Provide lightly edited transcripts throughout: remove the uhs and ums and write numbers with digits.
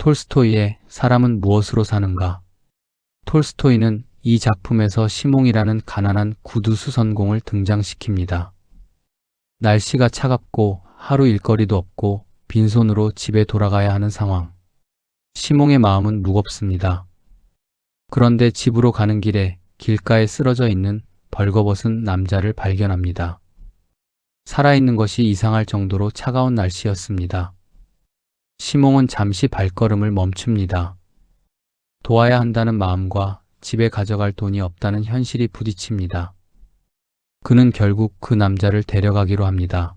톨스토이의 사람은 무엇으로 사는가? 톨스토이는 이 작품에서 시몽이라는 가난한 구두 수선공을 등장시킵니다. 날씨가 차갑고 하루 일거리도 없고 빈손으로 집에 돌아가야 하는 상황. 시몽의 마음은 무겁습니다. 그런데 집으로 가는 길에 길가에 쓰러져 있는 벌거벗은 남자를 발견합니다. 살아있는 것이 이상할 정도로 차가운 날씨였습니다. 시몽은 잠시 발걸음을 멈춥니다. 도와야 한다는 마음과 집에 가져갈 돈이 없다는 현실이 부딪힙니다. 그는 결국 그 남자를 데려가기로 합니다.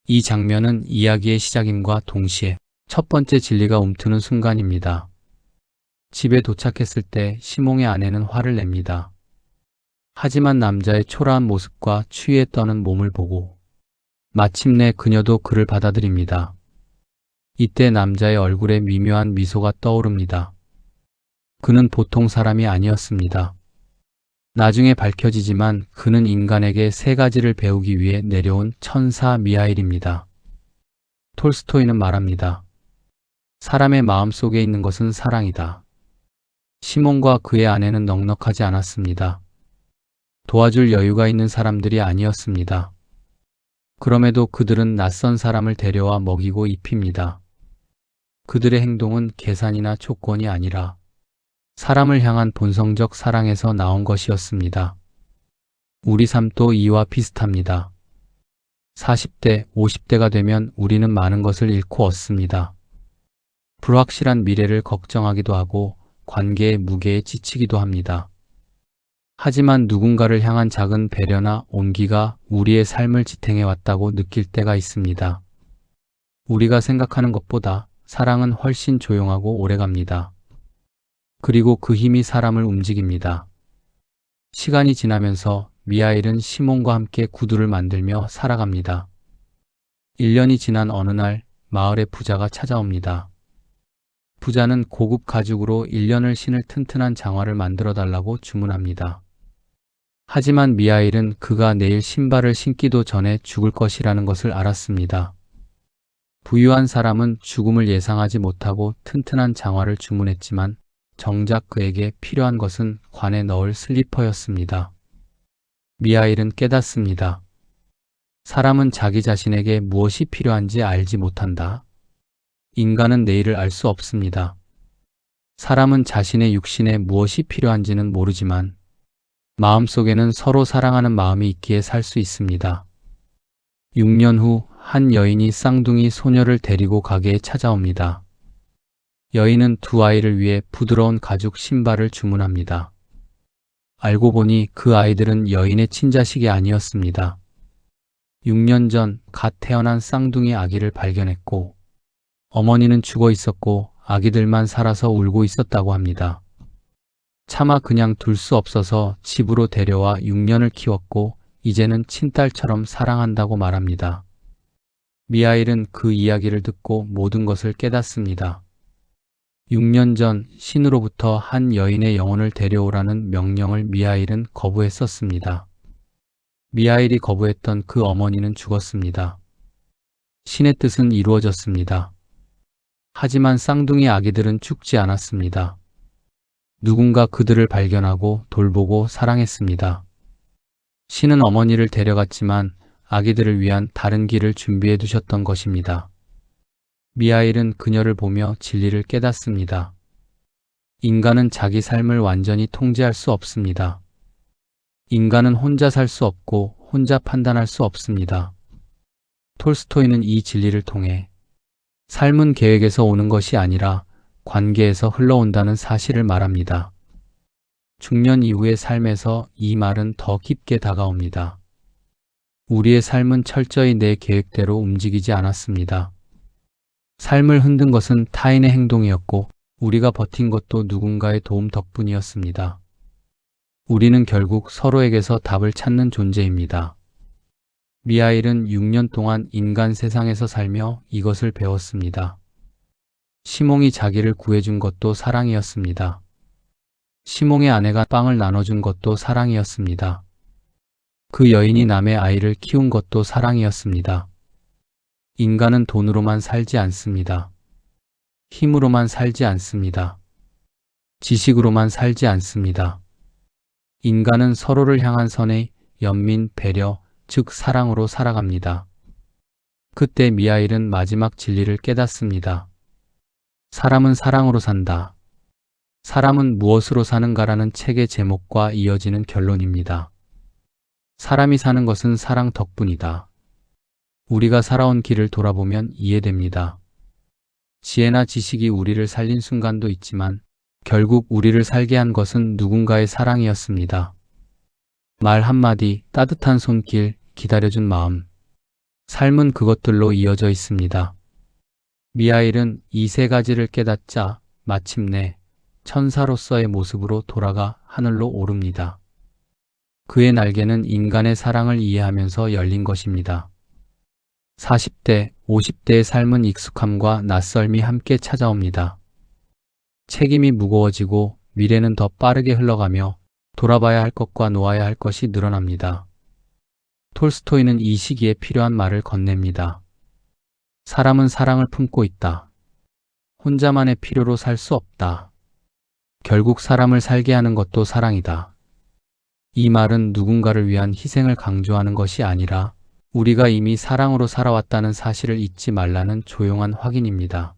이 장면은 이야기의 시작임과 동시에 첫 번째 진리가 움트는 순간입니다. 집에 도착했을 때 시몽의 아내는 화를 냅니다. 하지만 남자의 초라한 모습과 추위에 떠는 몸을 보고 마침내 그녀도 그를 받아들입니다. 이때 남자의 얼굴에 미묘한 미소가 떠오릅니다. 그는 보통 사람이 아니었습니다. 나중에 밝혀지지만 그는 인간에게 세 가지를 배우기 위해 내려온 천사 미하일입니다. 톨스토이는 말합니다. 사람의 마음 속에 있는 것은 사랑이다. 시몬과 그의 아내는 넉넉하지 않았습니다. 도와줄 여유가 있는 사람들이 아니었습니다. 그럼에도 그들은 낯선 사람을 데려와 먹이고 입힙니다. 그들의 행동은 계산이나 조건이 아니라 사람을 향한 본성적 사랑에서 나온 것이었습니다. 우리 삶도 이와 비슷합니다. 40대, 50대가 되면 우리는 많은 것을 잃고 얻습니다. 불확실한 미래를 걱정하기도 하고 관계의 무게에 지치기도 합니다. 하지만 누군가를 향한 작은 배려나 온기가 우리의 삶을 지탱해 왔다고 느낄 때가 있습니다. 우리가 생각하는 것보다 사랑은 훨씬 조용하고 오래갑니다. 그리고 그 힘이 사람을 움직입니다. 시간이 지나면서 미하일은 시몬과 함께 구두를 만들며 살아갑니다. 1년이 지난 어느 날 마을에 부자가 찾아옵니다. 부자는 고급 가죽으로 1년을 신을 튼튼한 장화를 만들어 달라고 주문합니다. 하지만 미하일은 그가 내일 신발을 신기도 전에 죽을 것이라는 것을 알았습니다. 부유한 사람은 죽음을 예상하지 못하고 튼튼한 장화를 주문했지만 정작 그에게 필요한 것은 관에 넣을 슬리퍼였습니다. 미하일은 깨닫습니다. 사람은 자기 자신에게 무엇이 필요한지 알지 못한다. 인간은 내일을 알 수 없습니다. 사람은 자신의 육신에 무엇이 필요한지는 모르지만 마음속에는 서로 사랑하는 마음이 있기에 살 수 있습니다. 6년 후 한 여인이 쌍둥이 소녀를 데리고 가게에 찾아옵니다. 여인은 두 아이를 위해 부드러운 가죽 신발을 주문합니다. 알고 보니 그 아이들은 여인의 친자식이 아니었습니다. 6년 전 갓 태어난 쌍둥이 아기를 발견했고 어머니는 죽어 있었고 아기들만 살아서 울고 있었다고 합니다. 차마 그냥 둘 수 없어서 집으로 데려와 6년을 키웠고 이제는 친딸처럼 사랑한다고 말합니다. 미하일은 그 이야기를 듣고 모든 것을 깨닫습니다. 6년 전 신으로부터 한 여인의 영혼을 데려오라는 명령을 미하일은 거부했었습니다. 미하일이 거부했던 그 어머니는 죽었습니다. 신의 뜻은 이루어졌습니다. 하지만 쌍둥이 아기들은 죽지 않았습니다. 누군가 그들을 발견하고 돌보고 사랑했습니다. 신은 어머니를 데려갔지만 아기들을 위한 다른 길을 준비해 두셨던 것입니다. 미하일은 그녀를 보며 진리를 깨닫습니다. 인간은 자기 삶을 완전히 통제할 수 없습니다. 인간은 혼자 살 수 없고 혼자 판단할 수 없습니다. 톨스토이는 이 진리를 통해 삶은 계획에서 오는 것이 아니라 관계에서 흘러온다는 사실을 말합니다. 중년 이후의 삶에서 이 말은 더 깊게 다가옵니다. 우리의 삶은 철저히 내 계획대로 움직이지 않았습니다. 삶을 흔든 것은 타인의 행동이었고 우리가 버틴 것도 누군가의 도움 덕분이었습니다. 우리는 결국 서로에게서 답을 찾는 존재입니다. 미하일은 6년 동안 인간 세상에서 살며 이것을 배웠습니다. 시몽이 자기를 구해준 것도 사랑이었습니다. 시몽의 아내가 빵을 나눠준 것도 사랑이었습니다. 그 여인이 남의 아이를 키운 것도 사랑이었습니다. 인간은 돈으로만 살지 않습니다. 힘으로만 살지 않습니다. 지식으로만 살지 않습니다. 인간은 서로를 향한 선의 연민, 배려, 즉 사랑으로 살아갑니다. 그때 미하일은 마지막 진리를 깨닫습니다. 사람은 사랑으로 산다. 사람은 무엇으로 사는가라는 책의 제목과 이어지는 결론입니다. 사람이 사는 것은 사랑 덕분이다. 우리가 살아온 길을 돌아보면 이해됩니다. 지혜나 지식이 우리를 살린 순간도 있지만 결국 우리를 살게 한 것은 누군가의 사랑이었습니다. 말 한마디, 따뜻한 손길, 기다려준 마음. 삶은 그것들로 이어져 있습니다. 미하일은 이 세 가지를 깨닫자 마침내 천사로서의 모습으로 돌아가 하늘로 오릅니다. 그의 날개는 인간의 사랑을 이해하면서 열린 것입니다. 40대, 50대의 삶은 익숙함과 낯설미 함께 찾아옵니다. 책임이 무거워지고 미래는 더 빠르게 흘러가며 돌아봐야 할 것과 놓아야 할 것이 늘어납니다. 톨스토이는 이 시기에 필요한 말을 건넵니다. 사람은 사랑을 품고 있다. 혼자만의 필요로 살 수 없다. 결국 사람을 살게 하는 것도 사랑이다. 이 말은 누군가를 위한 희생을 강조하는 것이 아니라 우리가 이미 사랑으로 살아왔다는 사실을 잊지 말라는 조용한 확인입니다.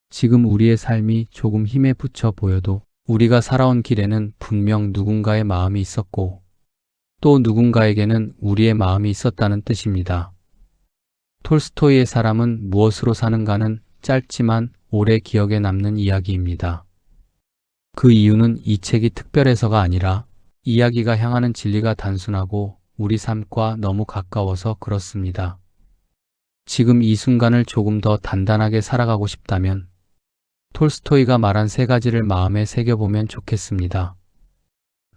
지금 우리의 삶이 조금 힘에 부쳐 보여도 우리가 살아온 길에는 분명 누군가의 마음이 있었고 또 누군가에게는 우리의 마음이 있었다는 뜻입니다. 톨스토이의 사람은 무엇으로 사는가는 짧지만 오래 기억에 남는 이야기입니다. 그 이유는 이 책이 특별해서가 아니라 이야기가 향하는 진리가 단순하고 우리 삶과 너무 가까워서 그렇습니다. 지금 이 순간을 조금 더 단단하게 살아가고 싶다면 톨스토이가 말한 세 가지를 마음에 새겨보면 좋겠습니다.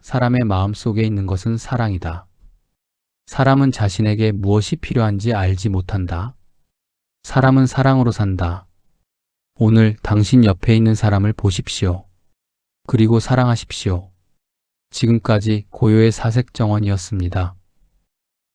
사람의 마음 속에 있는 것은 사랑이다. 사람은 자신에게 무엇이 필요한지 알지 못한다. 사람은 사랑으로 산다. 오늘 당신 옆에 있는 사람을 보십시오. 그리고 사랑하십시오. 지금까지 고요의 사색정원이었습니다.